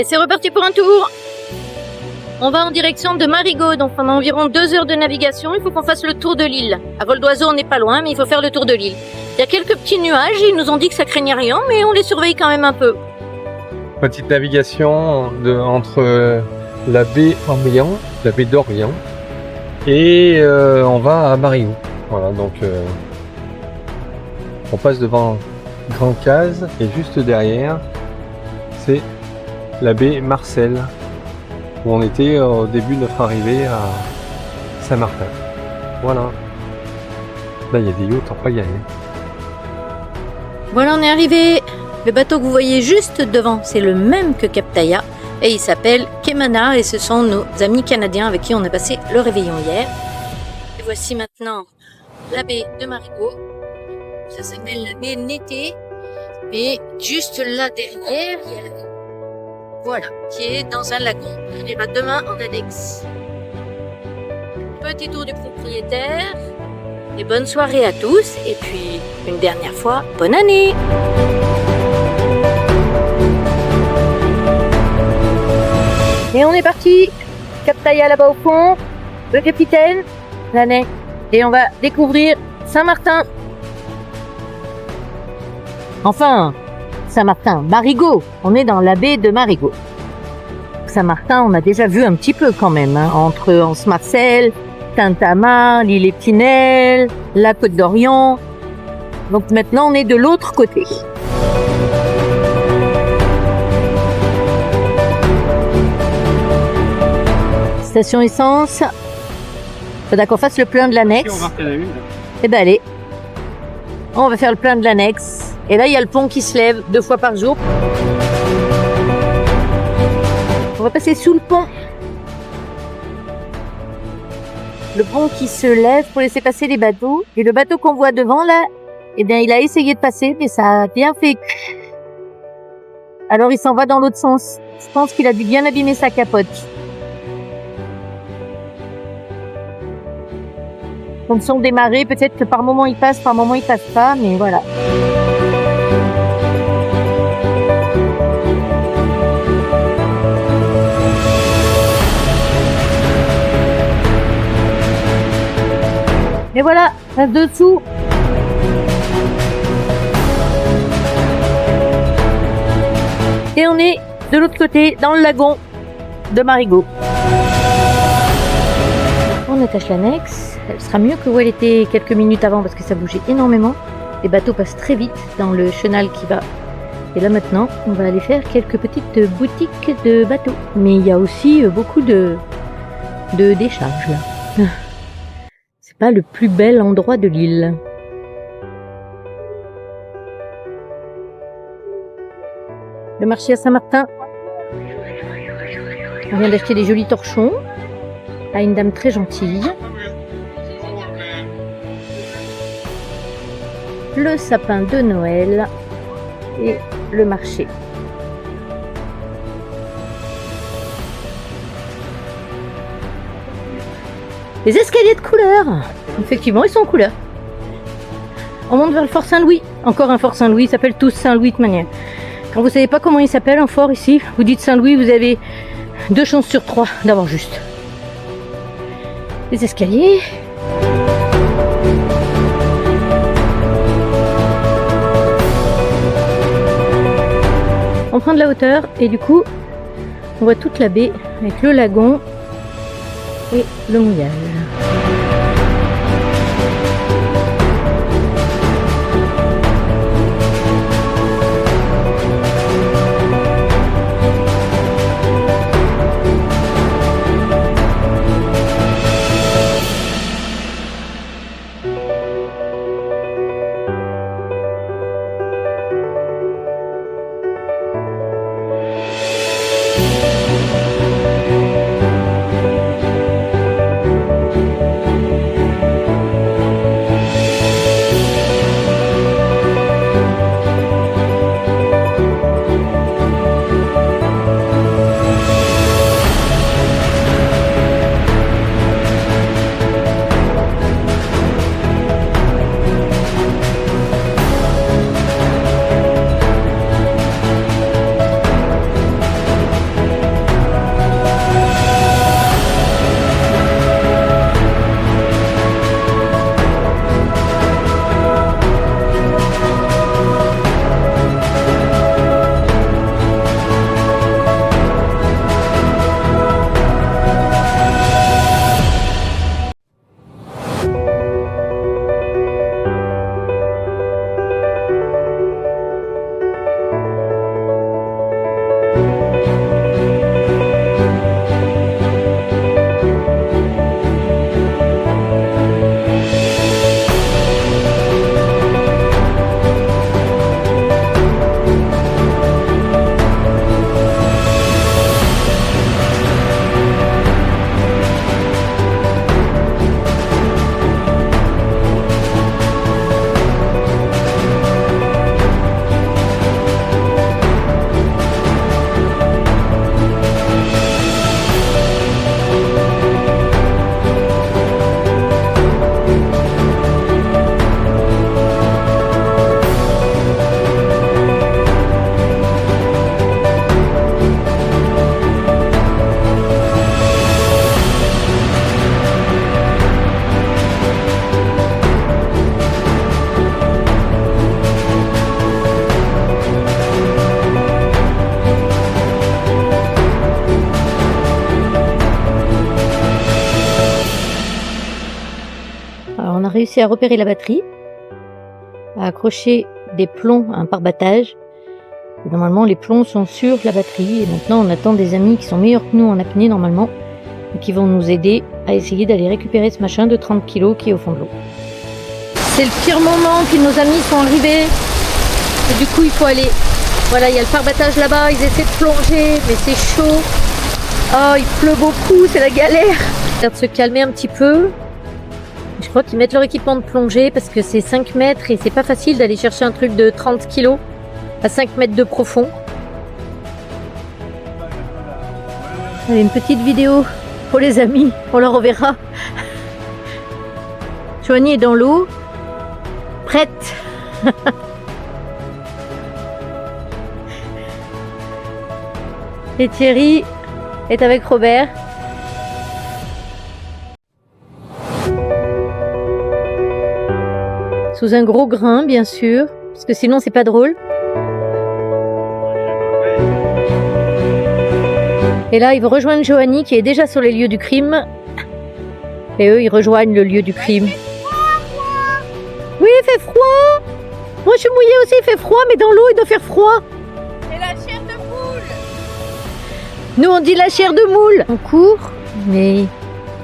Et c'est reparti pour un tour. On va en direction de Marigot, donc pendant environ 2 heures de navigation, il faut qu'on fasse le tour de l'île. À vol d'oiseau, on n'est pas loin, mais il faut faire le tour de l'île. Il y a quelques petits nuages, ils nous ont dit que ça craignait rien, mais on les surveille quand même un peu. Petite navigation entre la baie d'Orient, et on va à Marigot. Voilà, donc on passe devant Grand Case et juste derrière, c'est la baie Marcel, où on était au début de notre arrivée à Saint-Martin. Voilà. Là, il y a des yachts en pagaille. Voilà, on est arrivé. Le bateau que vous voyez juste devant, c'est le même que Captaïa et il s'appelle Kemana et ce sont nos amis canadiens avec qui on a passé le réveillon hier. Et voici maintenant la baie de Marigot. Ça s'appelle la baie Nété et juste là derrière, il y a la baie. Voilà, qui est dans un lagon. On ira demain en annexe. Petit tour du propriétaire et bonne soirée à tous et puis une dernière fois, bonne année. Et on est parti, Captaïa là-bas au fond, le capitaine, l'année, et on va découvrir Saint-Martin. Enfin, Saint-Martin, Marigot, on est dans la baie de Marigot. Saint-Martin, on a déjà vu un petit peu quand même, hein, entre Anse-Marcel, Saint-Amand, l'île Épinel, la Côte d'Orient. Donc maintenant, on est de l'autre côté. Station essence. Faudra qu'on fasse le plein de l'annexe. Eh ben allez. On va faire le plein de l'annexe. Et là, il y a le pont qui se lève 2 fois par jour. On va passer sous le pont. Le pont qui se lève pour laisser passer les bateaux. Et le bateau qu'on voit devant là, eh bien, il a essayé de passer, mais ça a bien fait. Alors, il s'en va dans l'autre sens. Je pense qu'il a dû bien abîmer sa capote. En fonction des marées, peut-être que par moment il passe, par moment il passe pas, mais voilà. Et voilà, là-dessous. Et on est de l'autre côté, dans le lagon de Marigot. On attache l'annexe. Elle sera mieux que où elle était quelques minutes avant parce que ça bougeait énormément. Les bateaux passent très vite dans le chenal qui va. Et là maintenant, on va aller faire quelques petites boutiques de bateaux. Mais il y a aussi beaucoup de décharges là. C'est pas le plus bel endroit de l'île. Le marché à Saint-Martin. On vient d'acheter des jolis torchons à une dame très gentille. Le sapin de Noël et le marché. Les escaliers de couleur. Effectivement, ils sont en couleur. On monte vers le Fort Saint-Louis. Encore un Fort Saint-Louis, ils s'appellent tous Saint-Louis de manière. Quand vous ne savez pas comment il s'appelle un fort ici, vous dites Saint-Louis, vous avez 2 chances sur 3 d'avoir juste. Les escaliers. On prend de la hauteur et du coup, on voit toute la baie avec le lagon et le mouillage. réussi à repérer la batterie, à accrocher des plombs à un pare-battage. Et normalement, les plombs sont sur la batterie. Et maintenant, on attend des amis qui sont meilleurs que nous en apnée normalement et qui vont nous aider à essayer d'aller récupérer ce machin de 30 kg qui est au fond de l'eau. C'est le pire moment, puis nos amis sont arrivés. Et du coup, il faut aller. Voilà, il y a le pare-battage là-bas, ils essaient de plonger, mais c'est chaud. Oh, il pleut beaucoup, c'est la galère. Ils de se calmer un petit peu. Je crois qu'ils mettent leur équipement de plongée parce que c'est 5 mètres et c'est pas facile d'aller chercher un truc de 30 kg à 5 mètres de profond. Allez, une petite vidéo pour les amis, on leur reverra. Joanie est dans l'eau, prête. Et Thierry est avec Robert. Sous un gros grain, bien sûr, parce que sinon c'est pas drôle. Et là, ils vont rejoindre Joanie qui est déjà sur les lieux du crime. Et eux, ils rejoignent le lieu du crime. Oui, il fait froid. Moi, je suis mouillée aussi, il fait froid, mais dans l'eau, il doit faire froid. C'est la chair de moule. Nous, on dit la chair de moule. On court, mais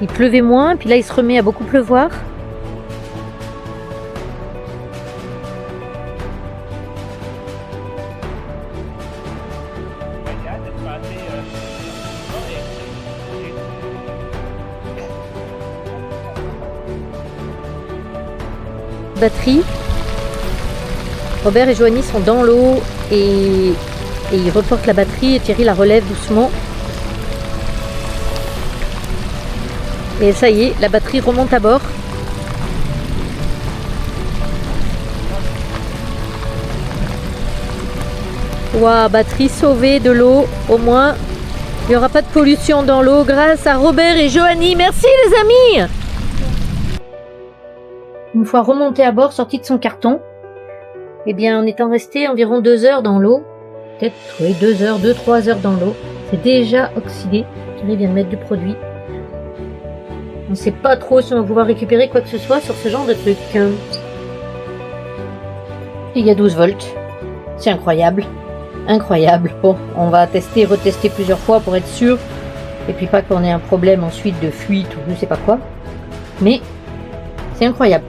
il pleuvait moins. Puis là, il se remet à beaucoup pleuvoir. Batterie. Robert et Joanie sont dans l'eau et ils reportent la batterie et Thierry la relève doucement. Et ça y est, la batterie remonte à bord. Waouh, batterie sauvée de l'eau, au moins. Il n'y aura pas de pollution dans l'eau grâce à Robert et Joanie. Merci les amis! Une fois remonté à bord, sorti de son carton, eh bien, en étant resté environ 2 heures dans l'eau, peut-être 2 heures, 2-3 heures dans l'eau, c'est déjà oxydé. Thierry vient de mettre du produit. On ne sait pas trop si on va pouvoir récupérer quoi que ce soit sur ce genre de truc. Il y a 12 volts. C'est incroyable. Incroyable. Bon, on va tester, retester plusieurs fois pour être sûr. Et puis pas qu'on ait un problème ensuite de fuite ou je ne sais pas quoi. Mais c'est incroyable.